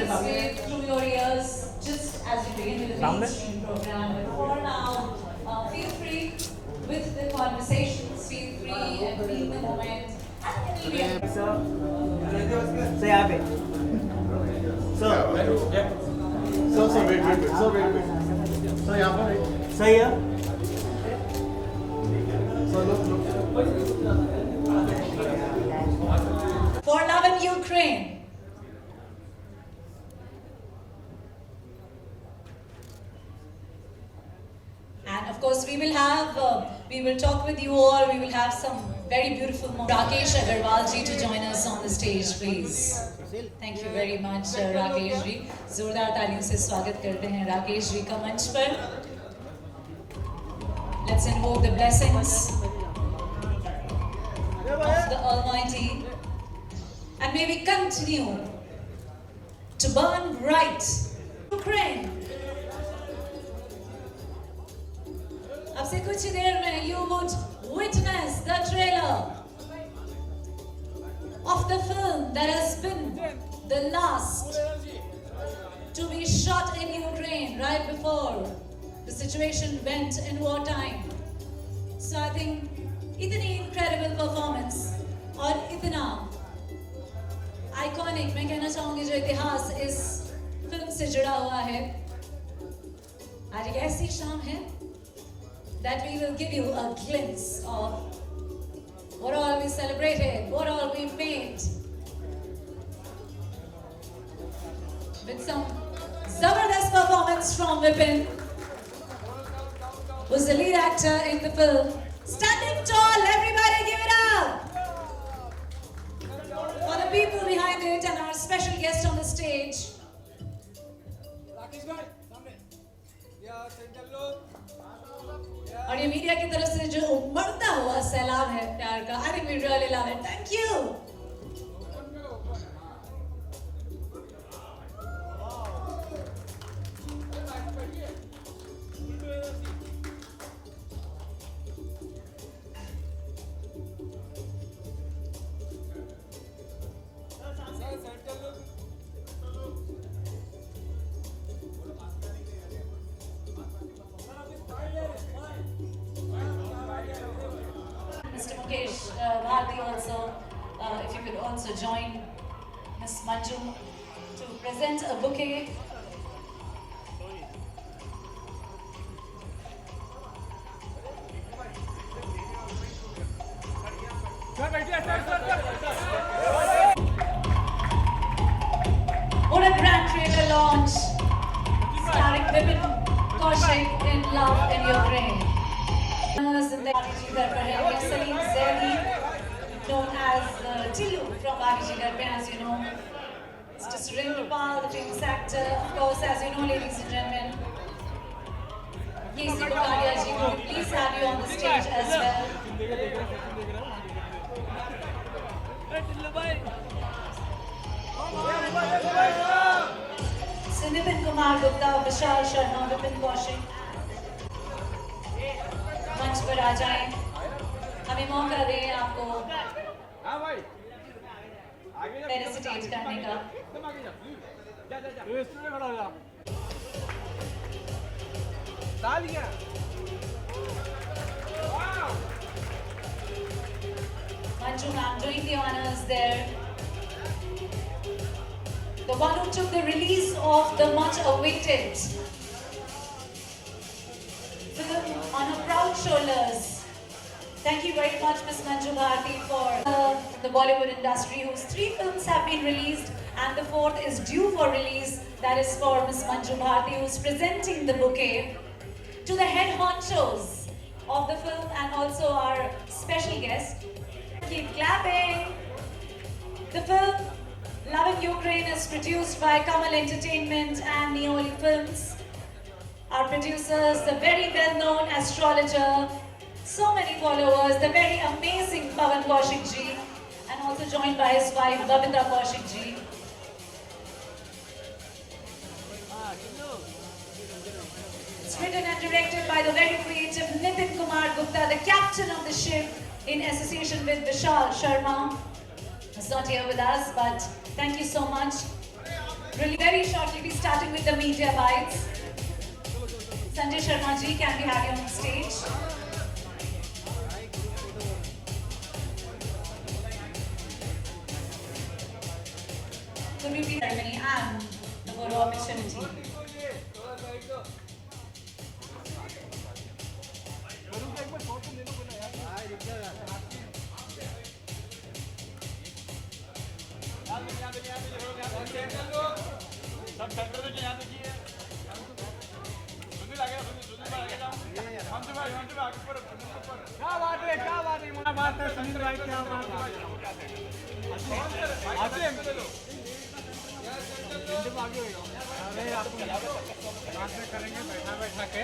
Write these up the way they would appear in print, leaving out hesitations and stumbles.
this wave through your ears just as you begin with the mainstream program. Before now, feel free with the conversations, feel free and feel the moment. And it will be a So यहाँ पे So यहाँ पर सही है for love in Ukraine. And of course, we will talk with you all. We will have some very beautiful moments. Rakesh Agarwal ji to join us on the stage, please. Thank you very much, Rakesh ji. जोरदार तालियों से स्वागत करते हैं राकेश जी का मंच पर. Let's invoke the blessings of the Almighty, and may we continue to burn bright. Ukraine. अब से कुछ ही देर में you would witness the trailer of the film that has been the last to be shot in Ukraine right before the situation went in wartime. So I think इतनी incredible performance और इतना iconic, मैं कहना चाहूँगी जो इतिहास इस film से जुड़ा हुआ है. आज एक ऐसी शाम है that we will give you a glimpse of what all we celebrated, what all we made, with some Zabardast performance from Vipin, who's the lead actor in the film. Standing tall, everybody give it up for the people behind it and our special guest on the stage. और ये media की तरफ से जो उमड़ता हुआ सैलाब है प्यार का, I think we really love it. Thank you. Mr. Mukesh Bharti also, if you could also join Ms. Manju to present a bouquet. What a grand trailer launch starring Vipin Kaushik in Love in Ukraine. Bhabhi Gar par hai. Salim Zaidi, known as Tillu from Bhabhi Gar par, as you know. Mr. Surendra Pal, the famous actor, of course, as you know, ladies and gentlemen. Yesi Bukaria ji, we would please have you on the stage as well. So Nipin Kumar Gupta, Vishal Sharma, Vipin Kaushik, मंच पर आ जाएं, हमें मौका दें आपको felicitate करने का. Manju ma'am doing the honors there. The one who took the release of the much awaited film on her proud shoulders. Thank you very much, Ms. Manju Bharti, for the Bollywood industry, whose 3 films have been released and the 4th is due for release. That is for Ms. Manju Bharti, who's presenting the bouquet to the head honchos of the film and also our special guest. Keep clapping. The film Love in Ukraine is produced by Kamal Entertainment and Neoli Films. Our producers, the very well-known astrologer, so many followers, the very amazing Pawan Kaushik ji, and also joined by his wife Babita Kaushik ji. It's written and directed by the very creative Nipin Kumar Gupta, the captain of the ship, in association with Vishal Sharma. He's not here with us, but thank you so much. Really, very shortly, we'll be starting with the media bites. Sanjay Sharma ji, can we have you on stage? Could we please ceremony and the photo opportunity? क्या बात है सुनील भाई, क्या बात है। अरे आपको बात में करेंगे बैठा के।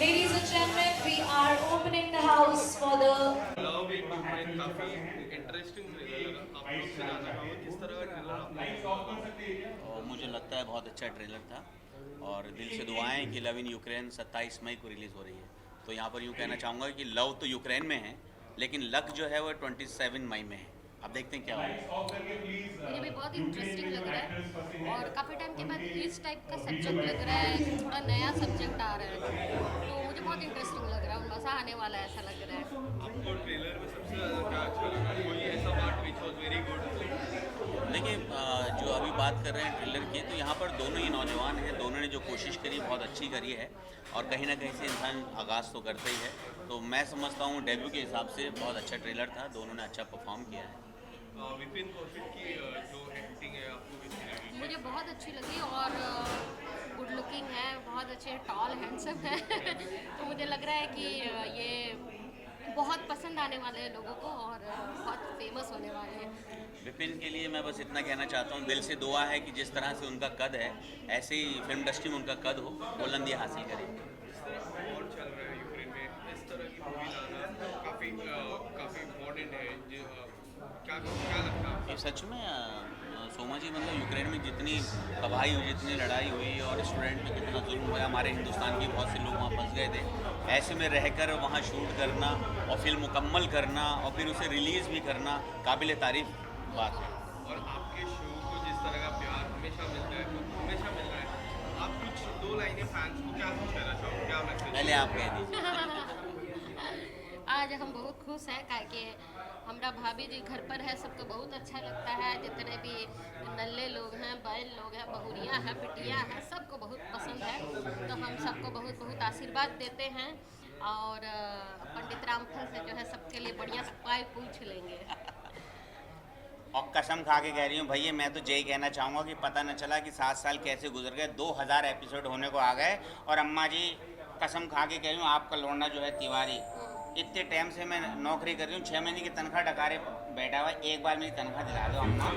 Ladies and gentlemen, we are opening the house for the love in Ukraine काफी इंटरेस्टिंग ट्रेलर लगा। आप लोग से जानना चाहूँगा किस तरह का ट्रेलर आपको और मुझे लगता है बहुत अच्छा ट्रेलर था और दिल से दुआएं कि लव इन यूक्रेन 27 मई को रिलीज़ हो रही है। तो यहाँ पर यूँ कहना चाहूँगा कि लव तो यूक्रेन में है, लेकिन लक जो है वो 27 मई में है। अब देखते हैं क्या होगा। मुझे भी बहुत इंटरेस्टिंग लग रहा है और काफ़ी टाइम के बाद इस टाइप का सब्जेक्ट लग रहा है, थोड़ा नया सब्जेक्ट आ रहा है, तो मुझे बहुत इंटरेस्टिंग लग रहा है, मज़ा आने वाला है ऐसा लग रहा है। आपको ट्रेलर में सबसे ज़्यादा क्या अच्छा लगा? कोई ऐसा part which was very good? देखिए जो अभी बात कर रहे हैं ट्रेलर की, तो यहाँ पर दोनों ही नौजवान हैं, दोनों ने जो कोशिश करी बहुत अच्छी करी है और कहीं ना कहीं से इंसान आगाज़ तो करता ही है। तो मैं समझता हूँ डेब्यू के हिसाब से बहुत अच्छा ट्रेलर था, दोनों ने अच्छा परफॉर्म किया है। विपिन कौशिक की जो एक्टिंग है आपको कैसी लगी? मुझे बहुत अच्छी लगी और गुड लुकिंग है, बहुत अच्छे टॉल हैंडसम है तो मुझे लग रहा है कि ये बहुत पसंद आने वाले हैं लोगों को और बहुत फेमस होने वाले हैं। विपिन के लिए मैं बस इतना कहना चाहता हूँ, दिल से दुआ है कि जिस तरह से उनका कद है ऐसे ही फिल्म इंडस्ट्री में उनका कद हो, बुलंदी हासिल करे। इस तरह और चल रहा है यूक्रेन में, इस तरह की मूवी लाना काफ़ी इम्पोर्टेंट है। क्या लगता है? ये सच में सोमा जी, मतलब यूक्रेन में जितनी तबाही हुई, जितनी लड़ाई हुई और स्टूडेंट में कितना जुल्म हुआ, हमारे हिंदुस्तान के बहुत से लोग वहाँ फंस गए थे। ऐसे में रहकर वहाँ शूट करना और फिल्म मुकम्मल करना और फिर उसे रिलीज़ भी करना काबिल तारीफ बात है। और आपके शो को जिस तरह का प्यार हमेशा मिल रहा है, आप कुछ 2 लाइनें फैंस को क्या कुछ कहना चाहोगे? क्या मैसेज? पहले आप कह दीजिए। आज हम बहुत खुश हैं कि हमारा भाभी जी घर पर है, सबको बहुत अच्छा लगता है। जितने भी नल्ले लोग हैं, बैल लोग हैं, बहुरियाँ हैं, बिटियाँ हैं, सबको बहुत पसंद है। तो हम सबको बहुत बहुत आशीर्वाद देते हैं और पंडित रामफल से जो है सबके लिए बढ़िया से पाए पूछ लेंगे। और कसम खा के कह रही हूँ भैया, मैं तो यही कहना चाहूँगा कि पता न चला कि 7 साल कैसे गुजर गए, 2000 एपिसोड होने को आ गए। और अम्मा जी कसम खा के कह रही हूँ, आपका लौंडा जो है तिवारी, इतने टाइम से मैं नौकरी कर रही हूँ, 6 महीने की तनख्वाह डकारे बैठा हुआ, एक बार मेरी तनख्वाह दिला दो अम्मा।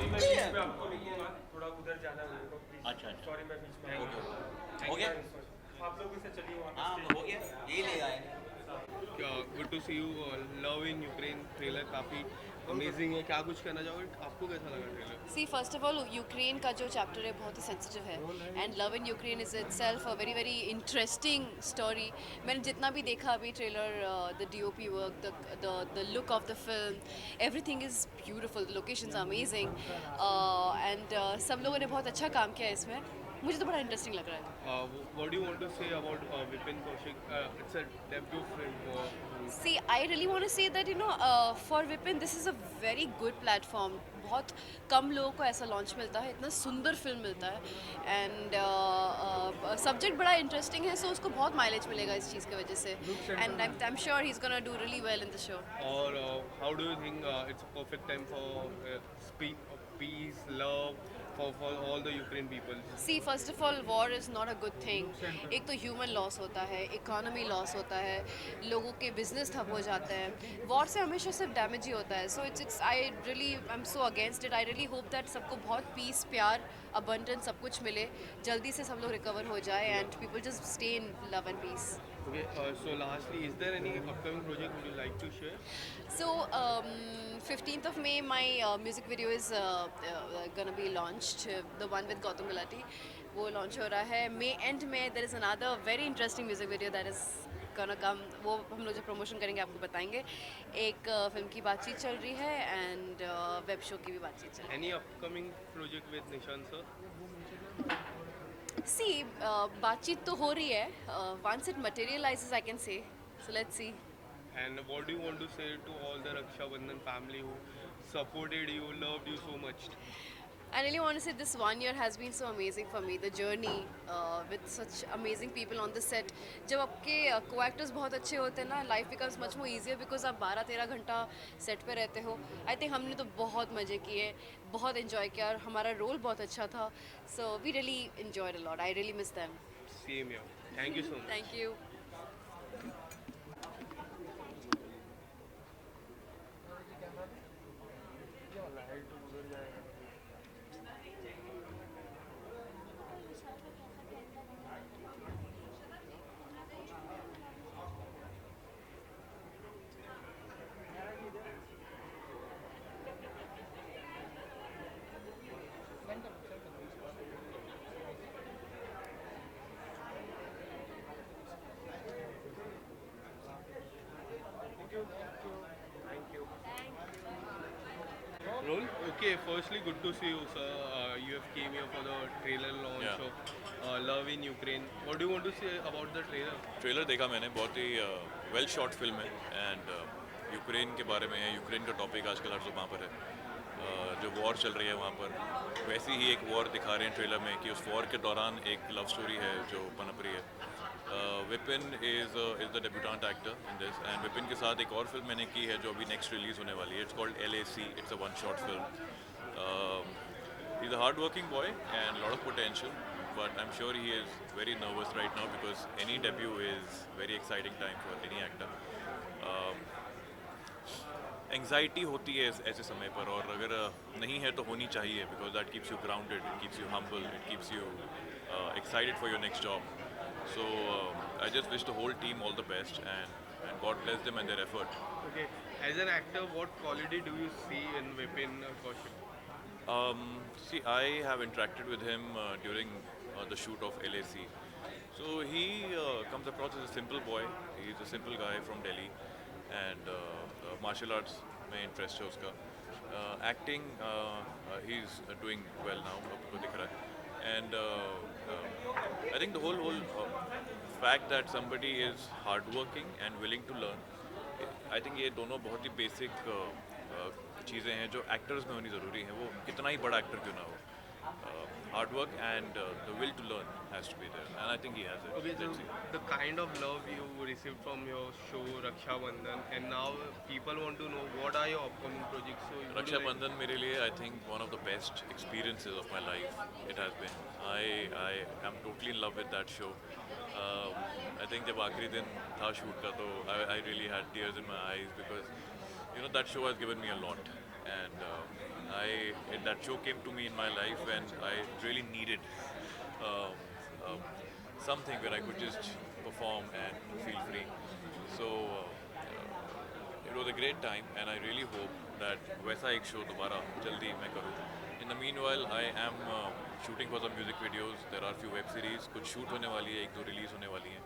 थोड़ा उधर जाना है। अच्छा सॉरी मैं बीच में हो गया। आप लोग इसे चलिए वहाँ हाँ हो गया, यही ले आए। Good to see you. Love in Ukraine trailer काफ़ी अमेजिंग है, क्या कुछ कहना चाहोगे? आपको कैसा लगा trailer? See first of all Ukraine का जो चैप्टर है बहुत ही सेंसिटिव है and love in Ukraine is itself a very very interesting story. मैंने जितना भी देखा अभी trailer, the DOP work, the look of the film, everything is beautiful, the locations are amazing and सब लोगों ने बहुत अच्छा काम किया इसमें। मुझे तो बड़ा इंटरेस्टिंग लग रहा है। What do you want to say about Vipin Kaushik? It's a debut film. See, I really want to say that for Vipin, this is a very good platform. बहुत कम लोगों को ऐसा लॉन्च मिलता है, इतना सुंदर फिल्म मिलता है एंड सब्जेक्ट बड़ा इंटरेस्टिंग है, सो उसको बहुत माइलेज मिलेगा इस चीज़ की वजह से and I am sure he is gonna do really well in the show. Or how do you think it's a perfect time for peace, love for all the Ukraine people? See first of all war is not a good thing. एक तो human loss होता है, economy loss होता है, लोगों के business ठप हो जाते हैं। वॉर से हमेशा सिर्फ डैमेज ही होता है। So it's I am so against it. I really hope that सबको बहुत पीस, प्यार, अबंडेंस सब कुछ मिले, जल्दी से सब लोग रिकवर हो जाए and people just stay in love and peace. Okay, so lastly, is there any upcoming project would you like to share? So 15th of May my music video is gonna be launched, the one with Gautam Gulati, वो launch हो रहा है। May end में there is another very interesting music video that is gonna come, वो हम लोग जब promotion करेंगे आपको बताएंगे. एक फिल्म की बातचीत चल रही है एंड वेब शो की भी बातचीत चल रही Any upcoming project with Nishant sir? है. सी बातचीत तो हो रही है. Once it materializes I can say. So let's see. And what do you want to say to all the Raksha Bandhan family who supported you, loved you so much? I really want to say this 1 year has been so amazing for me. The journey with such amazing people on the set. जब आपके co-actors बहुत अच्छे होते हैं ना, life becomes much more easier because आप 12-13 घंटा set पे रहते हो. I think हमने तो बहुत मज़े किए, बहुत enjoy किया और हमारा role बहुत अच्छा था. So we really enjoyed a lot. I really miss them. Same here. Thank you so much. Thank you. Roll? Okay, firstly, good to see you, sir. You have came here for the trailer launch Yeah. of Love in Ukraine. What do you want to say about the trailer? Trailer देखा मैंने, बहुत ही well short film है and Ukraine के बारे में है. Ukraine का topic आजकल हर वहाँ पर है. जो वॉर चल रही है वहाँ पर, वैसी ही एक वॉर दिखा रहे हैं ट्रेलर में कि उस वॉर के दौरान एक लव स्टोरी है जो पनप रही है. Vipin is the debutante actor in this and Vipin के साथ एक और फिल्म मैंने की है जो अभी नेक्स्ट रिलीज़ होने वाली है. It's called LAC. It's a one short film. He's a hard-working boy and a lot of potential, but I'm sure he is very nervous right now because any debut is very exciting time for any actor. Anxiety होती है ऐसे समय पर, और अगर नहीं है तो होनी चाहिए because that keeps you grounded, it keeps you humble, it keeps you excited for your next job. So I just wish the whole team all the best and God bless them and their effort. Okay, as an actor, what quality do you see in Vipin Kaushik? See, I have interacted with him during the shoot of LAC. So he comes across as a simple boy. He's a simple guy from Delhi and martial arts में interest है उसका. Acting, he's doing well now, आपको दिख रहा है. And I think the whole fact that somebody is hardworking and willing to learn, I think ये दोनों बहुत ही basic चीज़ें हैं जो actors में होनी ज़रूरी हैं. वो कितना ही बड़ा actor क्यों ना हो, hard work and the will to learn has to be there, and I think he has it. Okay, so Let's see. the kind of love you received from your show Raksha Bandhan, and now people want to know what are your upcoming projects. So would Raksha you like- Bandhan मेरे लिए I think one of the best experiences of my life. It has been. I am totally in love with that show. I think जब आखिरी दिन था shoot का तो I really had tears in my eyes because that show has given me a lot, and that show came to me in my life when I really needed something where I could just perform and feel free. So it was a great time and I really hope that वैसा एक show दोबारा जल्दी मैं करूँ. In the meanwhile, I am shooting for some music videos. There are few web series, कुछ shoot होने वाली है, एक दो release होने वाली हैं.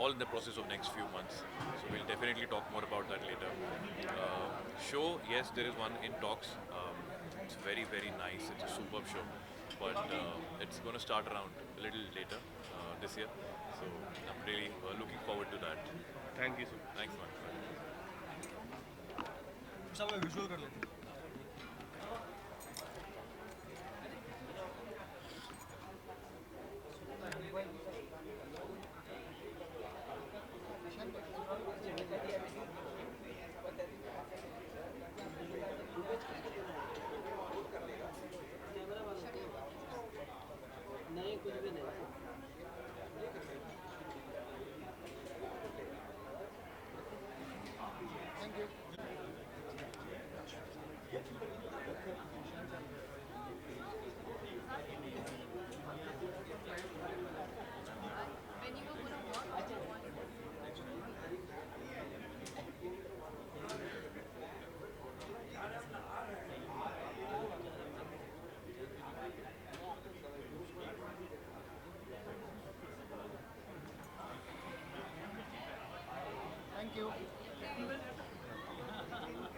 All in the process of next few months. So we'll definitely talk more about that later. Show, yes, there is one in talks. It's very, very nice. It's a superb show. But it's going to start around a little later this year. So I'm really looking forward to that. Thank you so much. Thanks, man. Visual कर लेते हैं. you.